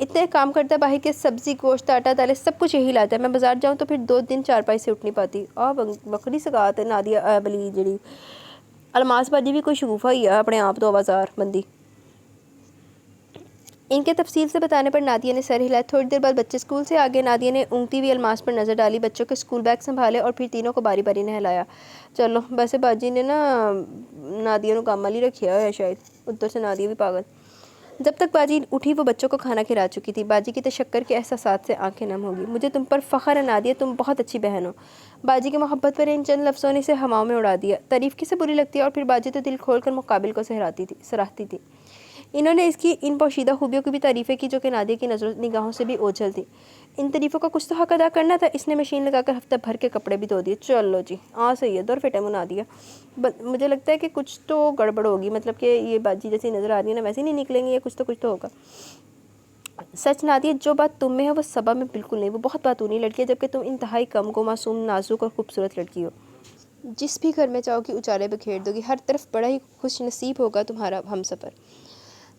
اتنے کام کرتا ہے باہر کے، سبزی گوشت آٹا دالیں سب کچھ یہی لاتا ہے. میں بازار جاؤں تو پھر 2 دن چارپائی سے اٹھ نہیں پاتی. بکری سکاط ہے نادیہ بلی جڑی الماس باجی بھی کوئی شگوفہ ہی ہے اپنے آپ تو بازار بندی. ان کے تفصیل سے بتانے پر نادیہ نے سر ہلایا. تھوڑی دیر بعد بچے اسکول سے آگے. نادیہ نے اونگتی ہوئی الماس پر نظر ڈالی، بچوں کے اسکول بیگ سنبھالے اور پھر تینوں کو باری باری نہلایا. چلو ویسے باجی نے نا نادیہ نو کام والی رکھیا ہے شاید، ادھر سے نادیہ بھی پاگل. جب تک باجی اٹھی وہ بچوں کو کھانا کھلا چکی تھی. باجی کی تشکر کے احساسات سے آنکھیں نم ہوگی. مجھے تم پر فخر ہے نادیہ، تم بہت اچھی بہن ہو. باجی کی محبت پر ان چند لفظوں نے اسے ہواؤں میں اڑا دیا. تعریف کسے بری لگتی ہے، اور پھر باجی تو دل کھول کر مقابل کو سراہتی تھی. انہوں نے اس کی ان پوشیدہ خوبیوں کی بھی تعریفیں کی جو کہ نادیہ کی نظروں نگاہوں سے بھی اوجھل تھی. ان تعریفوں کا کچھ تو حق ادا کرنا تھا. اس نے مشین لگا کر ہفتہ بھر کے کپڑے بھی دھو دیے. چلو جی صحیح ہے، دور فٹے منا دیا. مجھے لگتا ہے کہ کچھ تو گڑبڑ ہوگی، مطلب کہ یہ باجی جیسی نظر آ رہی ہے نا ویسے نہیں نکلیں گی، یہ کچھ تو ہوگا. سچ نادیہ، جو بات تم میں ہے وہ صبا میں بالکل نہیں. وہ بہت باتونی لڑکی ہے، جبکہ تم انتہائی کم گو، معصوم، نازک اور خوبصورت لڑکی ہو. جس بھی گھر میں چاہو کہ اجالے بکھیر دو گی. ہر طرف بڑا ہی خوش نصیب ہوگا تمہارا ہم سفر،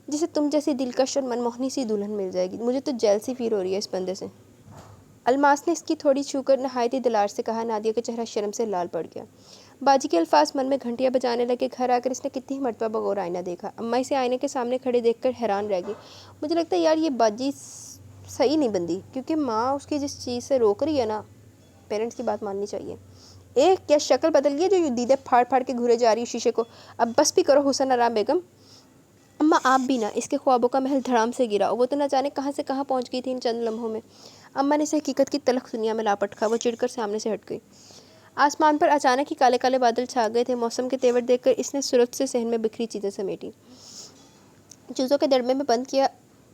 جسے تم جیسی دلکش اور منموہنی سی دلہن مل جائے گی. مجھے تو جیلسی فیل ہو رہی ہے اس بندے سے. الماس نے اس کی تھوڑی چھو کر نہایت ہی دلار سے کہا. نادیہ کا چہرہ شرم سے لال پڑ گیا. باجی کے الفاظ من میں گھنٹیاں بجانے لگے. گھر آ کر اس نے کتنی مرتبہ بغور آئینہ دیکھا. اماں اسے آئینے کے سامنے کھڑے دیکھ کر حیران رہ گئی. مجھے لگتا ہے یار یہ باجی صحیح نہیں بندی، کیونکہ ماں اس کی جس چیز سے روک رہی ہے نا، پیرنٹس کی بات ماننی چاہیے. کیا شکل بدل گئی جو دیدے پھاڑ پھاڑ کے گھورے جا رہی ہے شیشے کو. اب بس بھی کرو حسن آرام بیگم. اماں آپ بھی نا. اس کے خوابوں کا محل دھڑام سے گرا. وہ تو نہ جانے کہاں سے کہاں پہنچ گئی تھی ان چند لمحوں میں. اماں نے اسے حقیقت کی تلخ دنیا میں لاپٹ کھا. وہ چڑ کر سامنے سے ہٹ گئی. آسمان پر اچانک ہی کالے کالے بادل چھا گئے تھے. موسم کے تیور دیکھ کر اس نے سرعت سے صحن میں بکھری چیزیں سمیٹی، چیزوں کے دڑمے میں بند کیا،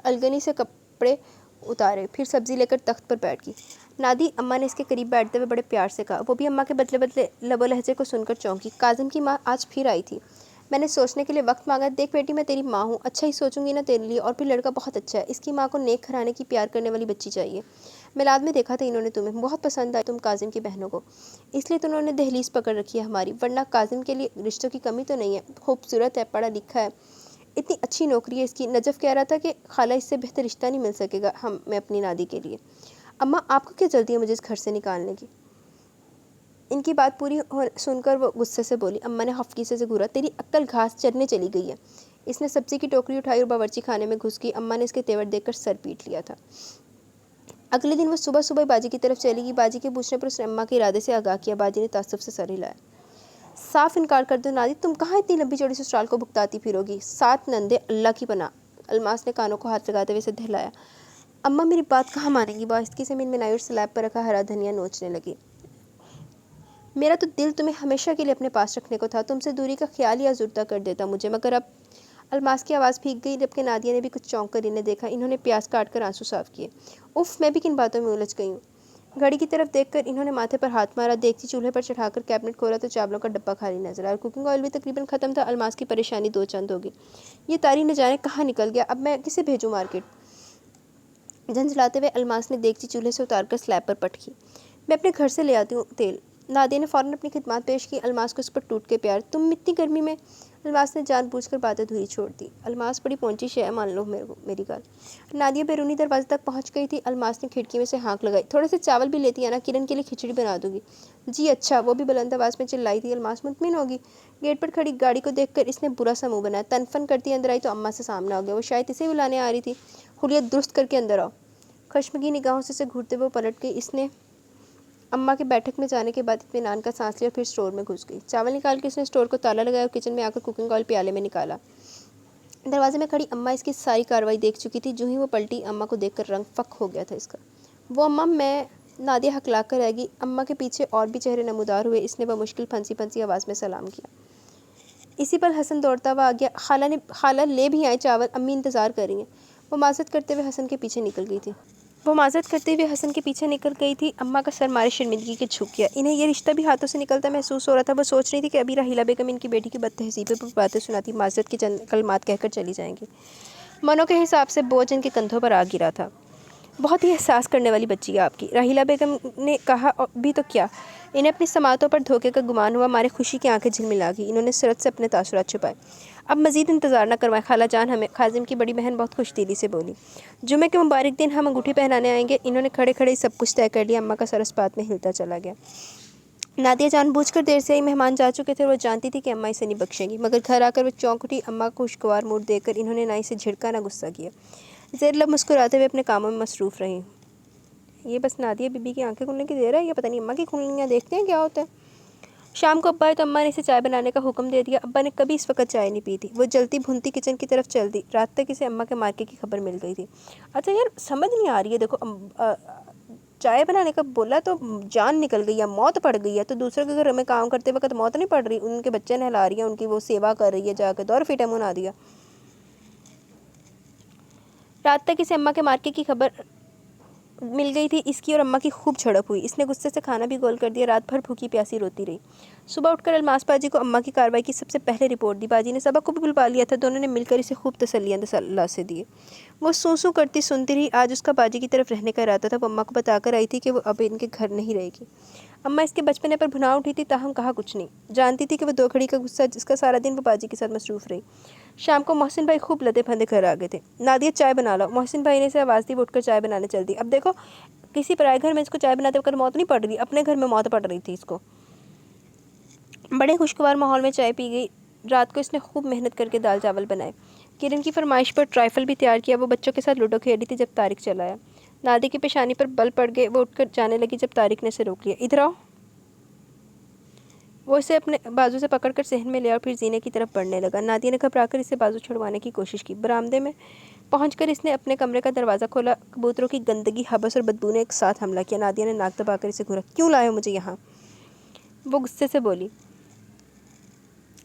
الگنی سے کپڑے اتارے، پھر سبزی لے کر تخت پر بیٹھ گئی. نادی، اماں نے اس کے قریب بیٹھتے ہوئے بڑے پیار سے کہا. وہ بھی اماں کے بدلے بدلے لب و لہجے کو سن کر چونکی. کاظم کی ماں آج پھر آئی تھی. میں نے سوچنے کے لیے وقت مانگا. دیکھ بیٹی، میں تیری ماں ہوں، اچھا ہی سوچوں گی نا تیرے لیے. اور پھر لڑکا بہت اچھا ہے. اس کی ماں کو نیک گھرانے کی پیار کرنے والی بچی چاہیے. میلاد میں دیکھا تھا انہوں نے تمہیں، بہت پسند آئی تم کاظم کی بہنوں کو، اس لیے تو انہوں نے دہلیز پکڑ رکھی ہے ہماری. ورنہ کاظم کے لیے رشتوں کی کمی تو نہیں ہے. خوبصورت ہے، پڑھا لکھا ہے، اتنی اچھی نوکری ہے اس کی. نجف کہہ رہا تھا کہ خالہ اس سے بہتر رشتہ نہیں مل سکے گا میں اپنی نادی کے لیے. اماں آپ کو کیا جلدی ہے مجھے اس گھر سے نکالنے کی؟ ان کی بات پوری سن کر وہ غصے سے بولی. اماں نے خفگی سے گھورا. تیری عقل گھاس چرنے چلی گئی ہے. اس نے سبزی کی ٹوکری اٹھائی اور باورچی خانے میں گھس گئی. اماں نے اس کے تیور دیکھ کر سر پیٹ لیا تھا. اگلے دن وہ صبح صبح باجی کی طرف چلی گئی. باجی کے پوچھنے پر اس نے اماں کے ارادے سے آگاہ کیا. باجی نے تعصب سے سر ہلایا. صاف انکار کر دو نادی، تم کہاں اتنی لمبی چوڑی سسرال کو بھگتاتی پھرو گی. 7 نندے اللہ کی پناہ. الماس نے کانوں کو ہاتھ لگاتے ہوئے اسے دہلایا. اماں میری بات کہاں مانیں گی. باعث کی زمین میں نائی اور سلیب پر رکھا ہرا دھنیا نوچنے لگی. میرا تو دل تمہیں ہمیشہ کے لیے اپنے پاس رکھنے کو تھا. تم سے دوری کا خیال ہی آزردہ کر دیتا مجھے. مگر اب الماس کی آواز بھیگ گئی، جبکہ نادیہ نے بھی کچھ چونک کر انہیں دیکھا. انہوں نے پیاز کاٹ کر آنسو صاف کیے. اف، میں بھی کن باتوں میں الجھ گئی ہوں. گھڑی کی طرف دیکھ کر انہوں نے ماتھے پر ہاتھ مارا. دیگچی چولہے پر چڑھا کر کیبنٹ کھولا تو چاولوں کا ڈبہ خالی نظر آیا. کوکنگ آئل بھی تقریباً ختم تھا. الماس کی پریشانی 2 چند ہوگی. یہ تاری نہ جانے کہاں نکل گیا. اب میں کسے بھیجوں مارکیٹ. جھنجھلاتے ہوئے الماس نے دیگچی چولہے سے اتار کر سلیب پر پٹکی. میں اپنے گھر سے لے آتی ہوں تیل. نادیہ نے فوراً اپنی خدمات پیش کی. الماس کو اس پر ٹوٹ کے پیار. تم اتنی گرمی میں. الماس نے جان بوجھ کر باتیں دھوری چھوڑ دی. الماس بڑی پونچی شے ہے، مان لو میری گال. نادیہ بیرونی دروازے تک پہنچ گئی تھی. الماس نے کھڑکی میں سے ہانک لگائی. تھوڑے سے چاول بھی لیتی ہے نا، کرن کے لیے کھچڑی بنا دوں گی. جی اچھا. وہ بھی بلند آواز میں چلائی تھی. الماس مطمئن ہوگی. گیٹ پر کھڑی گاڑی کو دیکھ کر اس نے برا سا منہ بنایا. تن فن کرتی اندر آئی تو اماں سے سامنا ہو گیا. وہ شاید اسے بلانے آ رہی تھی. حلیت درست کر کے اندر آؤ. خشمگی نگاہوں سے اسے گھورتے ہوئے پلٹ گئی. اس نے اماں کے بیٹھک میں جانے کے بعد اطمینان کا سانس لیا اور پھر اسٹور میں گھس گئی. چاول نکال کے اس نے اسٹور کو تالا لگایا اور کچن میں آ کر کوکنگ آئل پیالے میں نکالا. دروازے میں کھڑی اماں اس کی ساری کارروائی دیکھ چکی تھی. جو ہی وہ پلٹی، اماں کو دیکھ کر رنگ فک ہو گیا تھا اس کا. وہ اماں میں. نادیہ ہکلا کر رہ گئی. اماں کے پیچھے اور بھی چہرے نمودار ہوئے. اس نے بمشکل پھنسی پھنسی آواز میں سلام کیا. اسی پر حسن دوڑتا ہوا آ گیا. خالہ لے بھی آئے چاول، امی انتظار کر رہی ہیں. وہ معذرت کرتے ہوئے حسن کے پیچھے نکل گئی تھی. اماں کا سر مارے شرمندگی کے جھک گیا. انہیں یہ رشتہ بھی ہاتھوں سے نکلتا محسوس ہو رہا تھا. وہ سوچ رہی تھی کہ ابھی راحیلہ بیگم ان کی بیٹی کی بد تہذیبی پر باتیں سناتی معذرت کی چند کلمات کہہ کر چلی جائیں گی. منوں کے حساب سے بوجھ ان کے کندھوں پر آ گرا تھا. بہت ہی احساس کرنے والی بچی ہے آپ کی. راحیلہ بیگم نے کہا. بھی تو کیا. انہیں اپنی سماعتوں پر دھوکے کا گمان ہوا. مارے خوشی کی آنکھیں جھلملا گئی. انہوں نے سرعت سے اپنے تاثرات چھپائے. اب مزید انتظار نہ کروائیں خالہ جان ہمیں، خازم کی بڑی بہن بہت خوش دلی سے بولی۔ جمعے کے مبارک دن ہم انگوٹھی پہنانے آئیں گے۔ انہوں نے کھڑے کھڑے سب کچھ طے کر لیا۔ اماں کا سر اس بات میں ہلتا چلا گیا۔ نادیہ جان بوجھ کر دیر سے ہی مہمان جا چکے تھے اور وہ جانتی تھی کہ اماں اسے نہیں بخشیں گی، مگر گھر آ کر وہ چونک اٹھی۔ اماں کو خوشگوار موڈ دیکھ کر انہوں نے نہ اسے جھڑکا نہ غصہ کیا، زیر لب مسکراتے ہوئے اپنے کاموں میں مصروف رہیں۔ یہ بس نادیہ بی بی کی آنکھیں کھلنے کی دیر ہے، یہ پتہ نہیں اماں کی کھلنیاں دیکھتے ہیں کیا ہوتا ہے۔ شام کو ابا آئے تو اماں نے اسے چائے بنانے کا حکم دے دیا۔ ابا نے کبھی اس وقت چائے نہیں پی تھی۔ وہ جلتی بھونتی کچن کی طرف چل دی۔ رات تک اسے اماں کے مارکے کی خبر مل گئی تھی۔ اچھا یار سمجھ نہیں آ رہی ہے، دیکھو چائے بنانے کا بولا تو جان نکل گئی ہے، موت پڑ گئی ہے، تو دوسرے کے گھر میں کام کرتے وقت موت نہیں پڑ رہی، ان کے بچے نہلا رہی ہیں، ان کی وہ سیوا کر رہی ہے جا کے، تو اور فٹے منہ نہ دیا۔ رات تک اسے اماں کے مارکے کی خبر مل گئی تھی۔ اس کی اور اماں کی خوب جھڑپ ہوئی۔ اس نے غصے سے کھانا بھی گول کر دیا۔ رات بھر بھوکی پیاسی روتی رہی۔ صبح اٹھ کر الماس باجی کو اماں کی کارروائی کی سب سے پہلے رپورٹ دی۔ باجی نے سبق کو بھی بلوا لیا تھا۔ دونوں نے مل کر اسے خوب تسلیاں دلاسے دیے۔ وہ سوں سوں کرتی سنتی رہی۔ آج اس کا باجی کی طرف رہنے کا ارادہ تھا۔ وہ اماں کو بتا کر آئی تھی کہ وہ اب ان کے گھر نہیں رہے گی۔ اماں اس کے بچپنے پر بھنا اٹھی تھی، تاہم کہا کچھ نہیں۔ جانتی تھی کہ وہ دو گھڑی کا غصہ جس کا سارا دن وہ باجی کے ساتھ مصروف رہی۔ شام کو محسن بھائی خوب لدے پھندے گھر آ گئے تھے۔ نادیہ چائے بنا لاؤ۔ محسن بھائی نے اسے آواز دی۔ وہ اٹھ کر چائے بنانے چل دی۔ اب دیکھو کسی پرائے گھر میں اس کو چائے بناتے وقت موت نہیں پڑ رہی، اپنے گھر میں موت پڑ رہی تھی اس کو۔ بڑے خوشگوار ماحول میں چائے پی گئی۔ رات کو اس نے خوب محنت کر کے دال چاول بنائے۔ کرن کی فرمائش پر ٹرائفل بھی تیار کیا۔ وہ بچوں کے ساتھ لوڈو کھیل رہی تھی جب طارق چلا آیا۔ نادیہ کی پیشانی پر بل پڑ گئے۔ وہ اٹھ کر جانے لگی جب طارق نے اسے روک لیا۔ ادھر آؤ۔ وہ اسے اپنے بازو سے پکڑ کر صحن میں لیا اور پھر زینے کی طرف بڑھنے لگا۔ نادیہ نے گھبرا کر اسے بازو چھڑوانے کی کوشش کی۔ برآمدے میں پہنچ کر اس نے اپنے کمرے کا دروازہ کھولا۔ کبوتروں کی گندگی، حبس اور بدبو نے ایک ساتھ حملہ کیا۔ نادیہ نے ناک دبا کر اسے گھورا۔ کیوں لائے ہو مجھے یہاں؟ وہ غصے سے بولی۔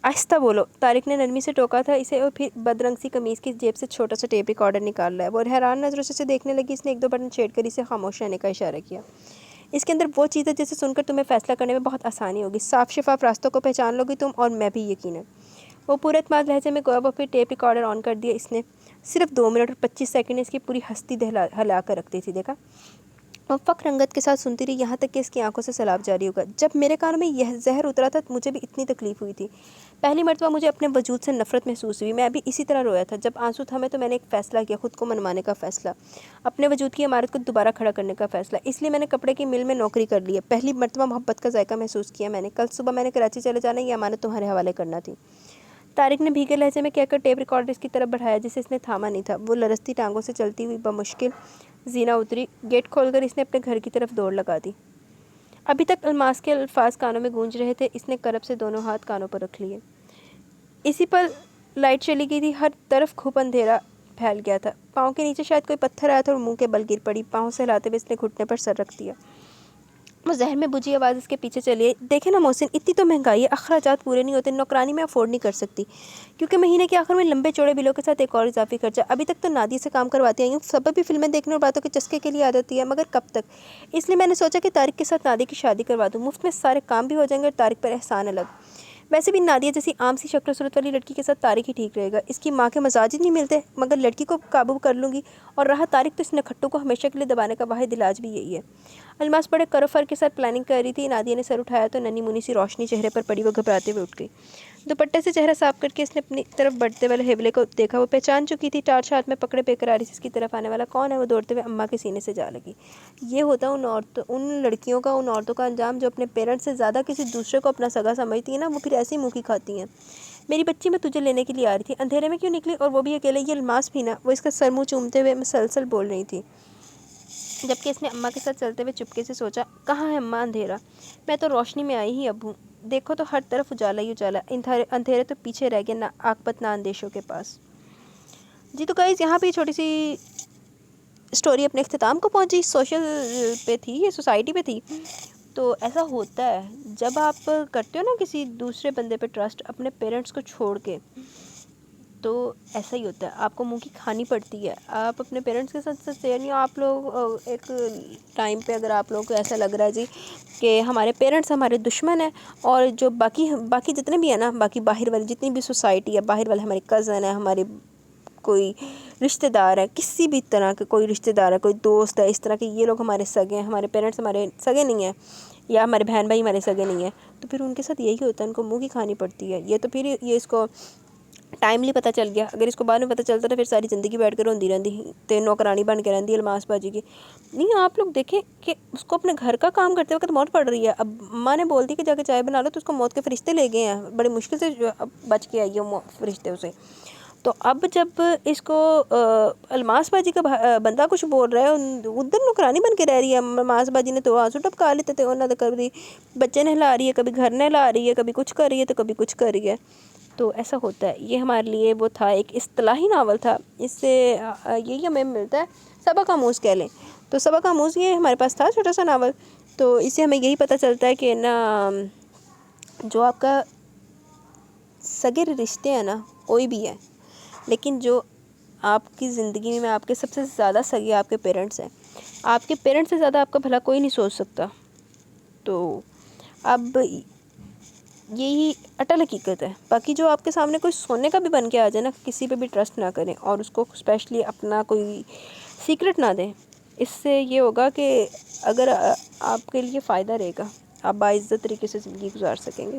آہستہ بولو۔ طارق نے نرمی سے ٹوکا تھا اسے اور پھر بدرنگ سی قمیص کی جیب سے چھوٹا سا ٹیپ ریکارڈر نکال لایا۔ وہ حیران نظروں سے اسے دیکھنے لگی۔ اس نے ایک دو بٹن چھیڑ کر اسے خاموش رہنے کا اشارہ کیا۔ اس کے اندر وہ چیز ہے جسے سن کر تمہیں فیصلہ کرنے میں بہت آسانی ہوگی۔ صاف شفاف راستوں کو پہچان لو گی تم اور میں بھی یقیناً۔ وہ پورے اعتماد لہجے میں گویا۔ وہ پھر ٹیپ ریکارڈر آن کر دیا۔ اس نے صرف 2 منٹ اور 25 سیکنڈ اس کی پوری ہستی ہلا کر رکھ دی تھی۔ دیکھا وہ فخر رنگت کے ساتھ سنتی رہی یہاں تک کہ اس کی آنکھوں سے سیلاب جاری ہوگا۔ جب میرے کانوں میں یہ زہر اترا تھا مجھے بھی اتنی تکلیف ہوئی تھی۔ پہلی مرتبہ مجھے اپنے وجود سے نفرت محسوس ہوئی۔ میں ابھی اسی طرح رویا تھا۔ جب آنسو تھمے تو میں نے ایک فیصلہ کیا، خود کو منوانے کا فیصلہ، اپنے وجود کی عمارت کو دوبارہ کھڑا کرنے کا فیصلہ۔ اس لیے میں نے کپڑے کی مل میں نوکری کر لی ہے۔ پہلی مرتبہ محبت کا ذائقہ محسوس کیا میں نے۔ کل صبح میں نے کراچی چلے جانا، یہ امانت تمہارے حوالے کرنا تھی۔ طارق نے بھیگے لہجے میں کہہ کر ٹیپ ریکارڈر اس کی طرف بڑھایا جسے اس نے تھاما نہیں تھا۔ وہ لرزتی ٹانگوں سے چلتی ہوئی بمشکل زینہ اتری۔ گیٹ کھول کر اس نے اپنے گھر کی طرف دوڑ لگا دی۔ ابھی تک الماس کے الفاظ کانوں میں گونج رہے تھے۔ اس نے کرب سے دونوں ہاتھ کانوں پر رکھ لیے۔ اسی پر لائٹ چلی گئی تھی۔ ہر طرف گھپ اندھیرا پھیل گیا تھا۔ پاؤں کے نیچے شاید کوئی پتھر آیا تھا اور منہ کے بل گر پڑی۔ پاؤں سے ہلاتے ہوئے اس نے گھٹنے پر سر رکھ دیا۔ وہ ذہن میں بجھی آواز اس کے پیچھے چلی آئی۔ دیکھیں نا محسن، اتنی تو مہنگائی ہے، اخراجات پورے نہیں ہوتے، نوکرانی میں افورڈ نہیں کر سکتی، کیونکہ مہینے کے آخر میں لمبے چوڑے بلوں کے ساتھ ایک اور اضافی خرچہ۔ ابھی تک تو نادیہ سے کام کرواتی آئی ہوں، سبب بھی فلمیں دیکھنے اور باتوں کے چسکے کے لیے آ جاتی ہے، مگر کب تک؟ اس لیے میں نے سوچا کہ طارق کے ساتھ نادیہ کی شادی کروا دوں، مفت میں سارے کام بھی ہو جائیں گے اور طارق پر احسان الگ۔ ویسے بھی نادیہ جیسی عام سی شکل و صورت والی لڑکی کے ساتھ طارق ہی ٹھیک رہے گا۔ اس کی ماں کے مزاج ہی نہیں ملتے، مگر لڑکی کو قابو کر لوں گی، اور رہا طارق تو اس نکھٹو کو ہمیشہ کے لیے دبانے کا واحد علاج بھی یہی ہے۔ الماس بڑے کر و فر کے ساتھ پلاننگ کر رہی تھی۔ نادیہ نے سر اٹھایا تو ننھی منھی سی روشنی چہرے پر پڑی۔ وہ گھبراتے ہوئے اٹھ گئی۔ دوپٹے سے چہرہ صاف کر کے اس نے اپنی طرف بڑھتے والے حوالے کو دیکھا۔ وہ پہچان چکی تھی۔ ٹارچ ہاتھ میں پکڑے بے قراری سے اس کی طرف آنے والا کون ہے؟ وہ دوڑتے ہوئے اماں کے سینے سے جا لگی۔ یہ ہوتا ان لڑکیوں کا، ان عورتوں کا انجام جو اپنے پیرنٹس سے زیادہ کسی دوسرے کو اپنا سگا سمجھتی ہیں نا، وہ پھر ایسی منہ کی کھاتی ہیں۔ میری بچی میں تجھے لینے کے لیے آ رہی تھی، اندھیرے میں کیوں نکلی، اور وہ بھی اکیلے؟ یہ الماس بھی نا؟ وہ اس کا سر منہ چومتے ہوئے مسلسل بول رہی تھی، جبکہ اس نے اماں کے ساتھ چلتے ہوئے چپکے سے سوچا کہاں ہے اماں اندھیرا؟ میں تو روشنی میں آئی ہی اب ہوں، دیکھو تو ہر طرف اجالا ہی اجالا، اندھیرے تو پیچھے رہ گئے نا عاقبت نا اندیشوں کے پاس۔ جی تو گائز یہاں پہ چھوٹی سی اسٹوری اپنے اختتام کو پہنچی۔ سوشل پہ تھی، یہ سوسائٹی پہ تھی۔ تو ایسا ہوتا ہے جب آپ کرتے ہو نا کسی دوسرے بندے پہ ٹرسٹ اپنے پیرنٹس کو چھوڑ کے، تو ایسا ہی ہوتا ہے، آپ کو منہ کی کھانی پڑتی ہے۔ آپ اپنے پیرنٹس کے ساتھ سچ یعنی آپ لوگ ایک ٹائم پہ اگر آپ لوگوں کو ایسا لگ رہا ہے جی کہ ہمارے پیرنٹس ہمارے دشمن ہیں، اور جو باقی جتنے بھی ہیں نا، باقی باہر والے جتنی بھی سوسائٹی ہے، باہر والے ہمارے کزن ہیں، ہمارے کوئی رشتہ دار ہے، کسی بھی طرح کے کوئی رشتہ دار ہے، کوئی دوست ہے، اس طرح کے یہ لوگ ہمارے سگے ہیں، ہمارے پیرنٹس ہمارے سگے نہیں ہیں، یا ہمارے بہن بھائی ہمارے سگے نہیں ہیں، تو پھر ان کے ساتھ یہی ہوتا ہے، ان کو منہ کی کھانی پڑتی ہے۔ یہ تو پھر یہ اس کو ٹائملی پتہ چل گیا. اگر اس کو بعد میں پتہ چلتا تو پھر ساری زندگی بیٹھ کر روندی رہندی تے نوکرانی بن کے رہندی الماس باجی کی. نہیں آپ لوگ دیکھیں کہ اس کو اپنے گھر کا کام کرتے وقت موت پڑ رہی ہے. اب ماں نے بول دی کہ جا کے چائے بنا لو تو اس کو موت کے فرشتے لے گئے ہیں. بڑی مشکل سے بچ کے آئی ہے فرشتے اسے. تو اب جب اس کو الماس باجی کا بندہ کچھ بول رہا ہے, ادھر نوکرانی بن کے رہ رہی ہے. الماس باجی نے تو آنسو ٹپکا لیتے تھے انہوں نے, کبھی بچے نہلا رہی ہے, کبھی گھر نہلا رہی ہے, کبھی کچھ کر رہی ہے تو کبھی کچھ کر رہی ہے. تو ایسا ہوتا ہے. یہ ہمارے لیے وہ تھا ایک اصطلاحی ناول تھا. اس سے یہی ہمیں ملتا ہے سبق آموز کہہ لیں تو سبق آموز یہ ہمارے پاس تھا چھوٹا سا ناول. تو اس سے ہمیں یہی پتہ چلتا ہے کہ نا جو آپ کا سگے رشتے ہیں نا کوئی بھی ہے, لیکن جو آپ کی زندگی میں آپ کے سب سے زیادہ سگے آپ کے پیرنٹس ہیں. آپ کے پیرنٹس سے زیادہ آپ کا بھلا کوئی نہیں سوچ سکتا. تو اب یہی اٹل حقیقت ہے. باقی جو آپ کے سامنے کوئی سونے کا بھی بن کے آ جائے نا, کسی پہ بھی ٹرسٹ نہ کریں اور اس کو اسپیشلی اپنا کوئی سیکرٹ نہ دیں. اس سے یہ ہوگا کہ اگر آپ کے لیے فائدہ رہے گا, آپ باعزت طریقے سے زندگی گزار سکیں گے.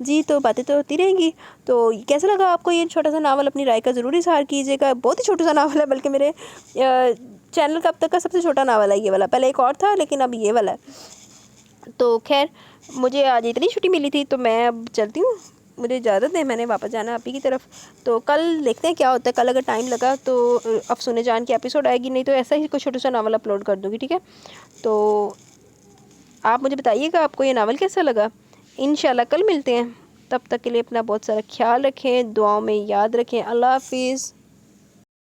جی تو باتیں تو ہوتی رہیں گی. تو کیسا لگا آپ کو یہ چھوٹا سا ناول؟ اپنی رائے کا ضرور اظہار کیجیے گا. بہت ہی چھوٹا سا ناول ہے, بلکہ میرے چینل کا اب تک کا سب سے چھوٹا ناول ہے یہ والا. پہلے ایک اور تھا لیکن اب یہ والا ہے. تو خیر مجھے آج اتنی چھٹی ملی تھی تو میں اب چلتی ہوں, مجھے اجازت ہے, میں نے واپس جانا ہے آپ ہی کی طرف. تو کل دیکھتے ہیں کیا ہوتا ہے. کل اگر ٹائم لگا تو افسونے جان کی ایپیسوڈ آئے گی, نہیں تو ایسا ہی کوئی چھوٹا سا ناول اپلوڈ کر دوں گی, ٹھیک ہے. تو آپ مجھے بتائیے گا آپ کو یہ ناول کیسا لگا. انشاءاللہ کل ملتے ہیں. تب تک کے لیے اپنا بہت سارا خیال رکھیں, دعاؤں میں یاد رکھیں. اللہ حافظ.